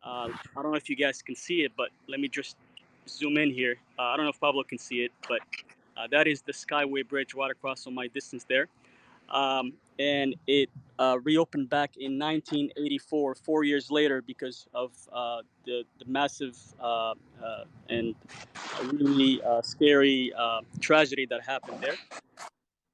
I don't know if you guys can see it, but let me just zoom in here. I don't know if Pablo can see it, but that is the Skyway Bridge right across on my distance there. And it reopened back in 1984, 4 years later, because of the massive and really scary tragedy that happened there.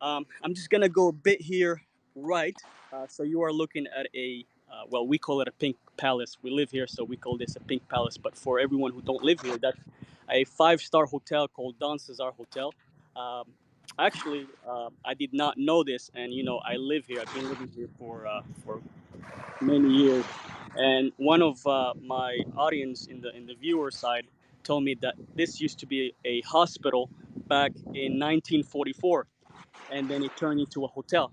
I'm just gonna go a bit here, right? So you are looking at a well, we call it a pink palace. We live here, so we call this a pink palace. But for everyone who don't live here, that's a five-star hotel called Don Cesar Hotel. Um, actually, I did not know this, and I live here. I've been living here for many years, and one of my audience in the viewer side told me that this used to be a hospital back in 1944, and then it turned into a hotel.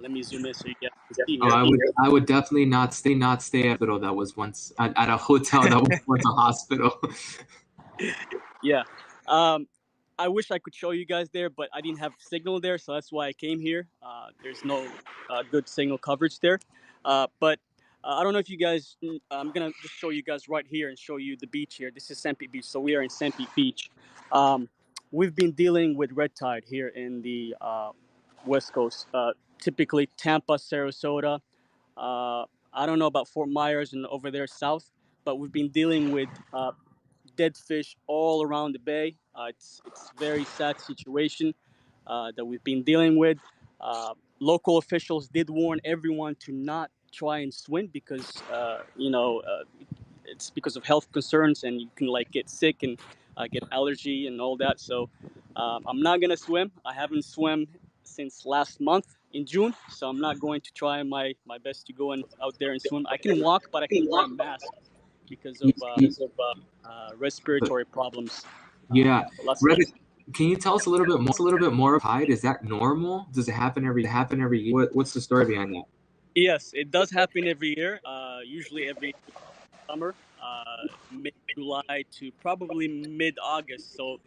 Let me zoom in so you guys can see Oh, here. I would definitely not stay at a hospital that was once at a hotel that was once a hospital. Yeah. Um, I wish I could show you guys there, but I didn't have signal there, so that's why I came here. There's no good signal coverage there. But I don't know if you guys. I'm gonna just show you guys right here and show you the beach here. This is St. Pete Beach, so we are in St. Pete Beach. Um, we've been dealing with red tide here in the West Coast. Typically Tampa, Sarasota. Uh, I don't know about Fort Myers and over there south, but we've been dealing with dead fish all around the bay. It's a very sad situation that we've been dealing with. Local officials did warn everyone to not try and swim because it's because of health concerns and you can like get sick and get allergy and all that. So I'm not gonna swim. I haven't swum since last month in June, so I'm not going to try my best to go out there and swim. I can walk, but I can wear a mask because of But respiratory problems. yeah, Lots of Reddit, can you tell us a little bit more of tide? Is that normal? Does it happen every year? What's the story behind that? Yes, it does happen every year. Usually every summer, mid July to probably mid August. So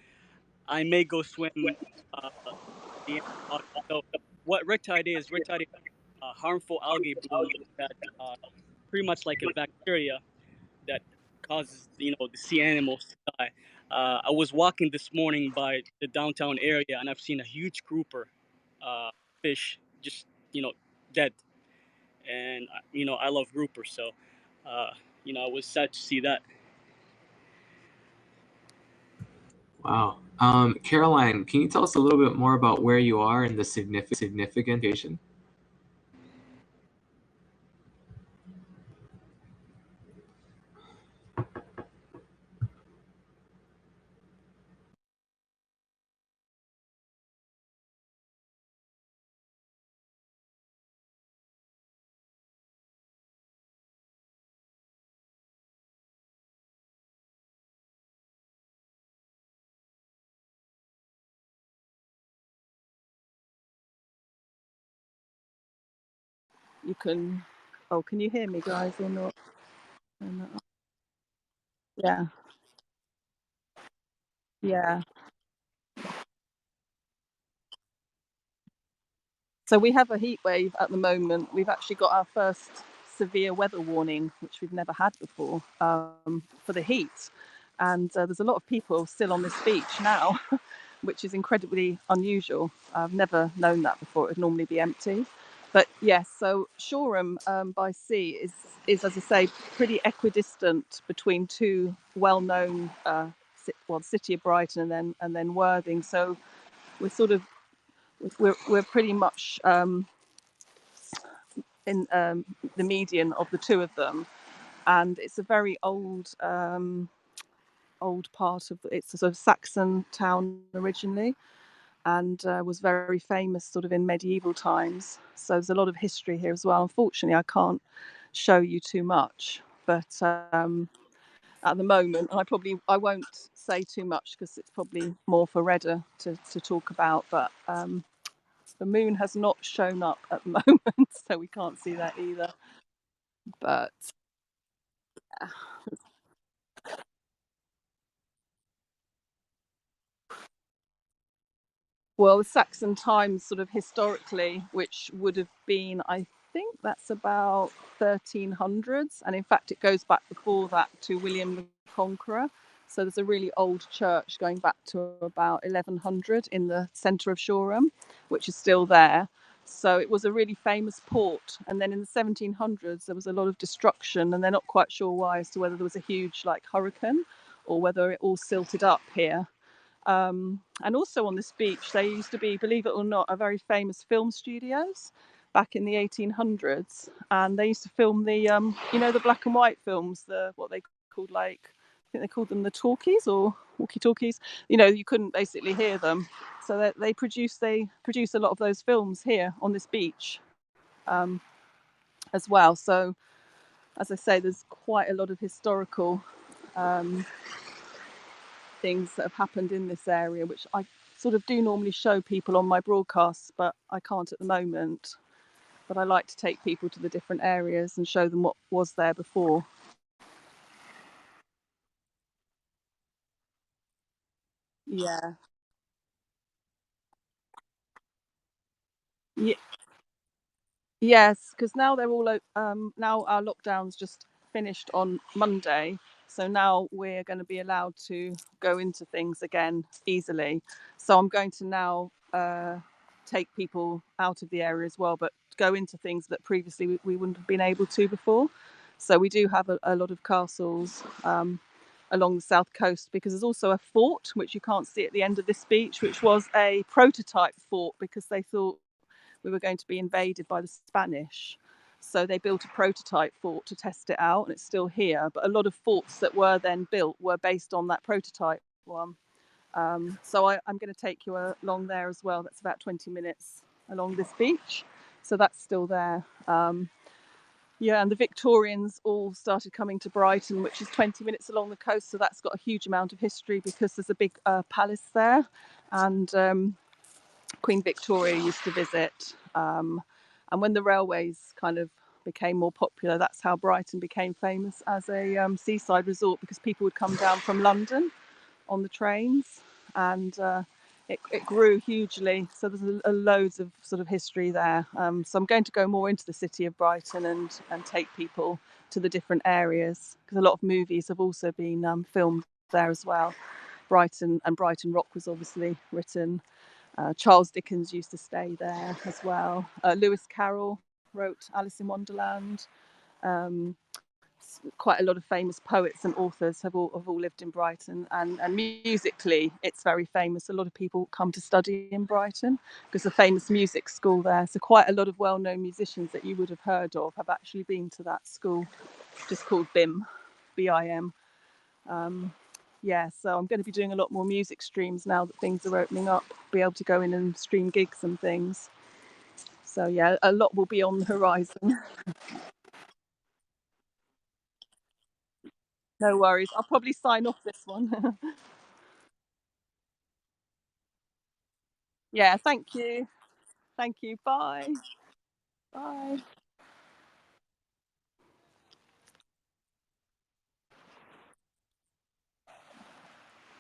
I may go swim the end of August. So what red tide is a harmful algae bloom that pretty much like a bacteria that causes the sea animals to die. I was walking this morning by the downtown area and I've seen a huge grouper fish just dead, and I love groupers, so uh, I was sad to see that. Wow. Caroline, can you tell us a little bit more about where you are and the significant location? You can. Oh, can you hear me, guys, or not? Yeah, yeah. So we have a heat wave at the moment. We've actually got our first severe weather warning, which we've never had before, for the heat. And there's a lot of people still on this beach now, which is incredibly unusual. I've never known that before. It would normally be empty. But yes, so Shoreham by sea is, as I say, pretty equidistant between two well-known, the city of Brighton and then Worthing. So we're sort of we're pretty much in the median of the two of them, and it's a very old part of it's a sort of Saxon town originally, and was very famous sort of in medieval times. So there's a lot of history here as well. Unfortunately, I can't show you too much, but at the moment, and I won't say too much because it's probably more for Reda to talk about, but the moon has not shown up at the moment, so we can't see that either. But well, the Saxon times, sort of historically, which would have been, I think that's about 1300s, and in fact, it goes back before that to William the Conqueror. So there's a really old church going back to about 1100 in the centre of Shoreham, which is still there. So it was a really famous port. And then in the 1700s, there was a lot of destruction, and they're not quite sure why, as to whether there was a huge like hurricane or whether it all silted up here. And also on this beach, there used to be, believe it or not, a very famous film studios back in the 1800s, and they used to film the, the black and white films, the what they called like, I think they called them the talkies or walkie-talkies. You couldn't basically hear them, so they produce a lot of those films here on this beach as well. So, as I say, there's quite a lot of historical um, things that have happened in this area, which I sort of do normally show people on my broadcasts, but I can't at the moment. But I like to take people to the different areas and show them what was there before. Yeah. Yeah. Yes, because now they're all now our lockdown's just finished on Monday, so now we're going to be allowed to go into things again easily. So I'm going to now take people out of the area as well, but go into things that previously we wouldn't have been able to before. So we do have a lot of castles along the south coast, because there's also a fort which you can't see at the end of this beach, which was a prototype fort because they thought we were going to be invaded by the Spanish. So they built a prototype fort to test it out, and it's still here. But a lot of forts that were then built were based on that prototype one. So I'm going to take you along there as well. That's about 20 minutes along this beach. So that's still there. Yeah, and the Victorians all started coming to Brighton, which is 20 minutes along the coast. So that's got a huge amount of history because there's a big palace there. And Queen Victoria used to visit. And when the railways kind of became more popular, that's how Brighton became famous as a seaside resort, because people would come down from London on the trains, and it grew hugely. So there's loads of sort of history there. So I'm going to go more into the city of Brighton and take people to the different areas, because a lot of movies have also been filmed there as well. Brighton and Brighton Rock was obviously written. Charles Dickens used to stay there as well. Lewis Carroll wrote Alice in Wonderland. Um, Quite a lot of famous poets and authors have all lived in Brighton, and musically it's very famous. A lot of people come to study in Brighton because the famous music school there. So quite a lot of well-known musicians that you would have heard of have actually been to that school, just called BIM, BIM. Yeah, so I'm going to be doing a lot more music streams now that things are opening up, be able to go in and stream gigs and things. So yeah, a lot will be on the horizon. No worries. I'll probably sign off this one. Yeah, thank you. Thank you. Bye. Bye.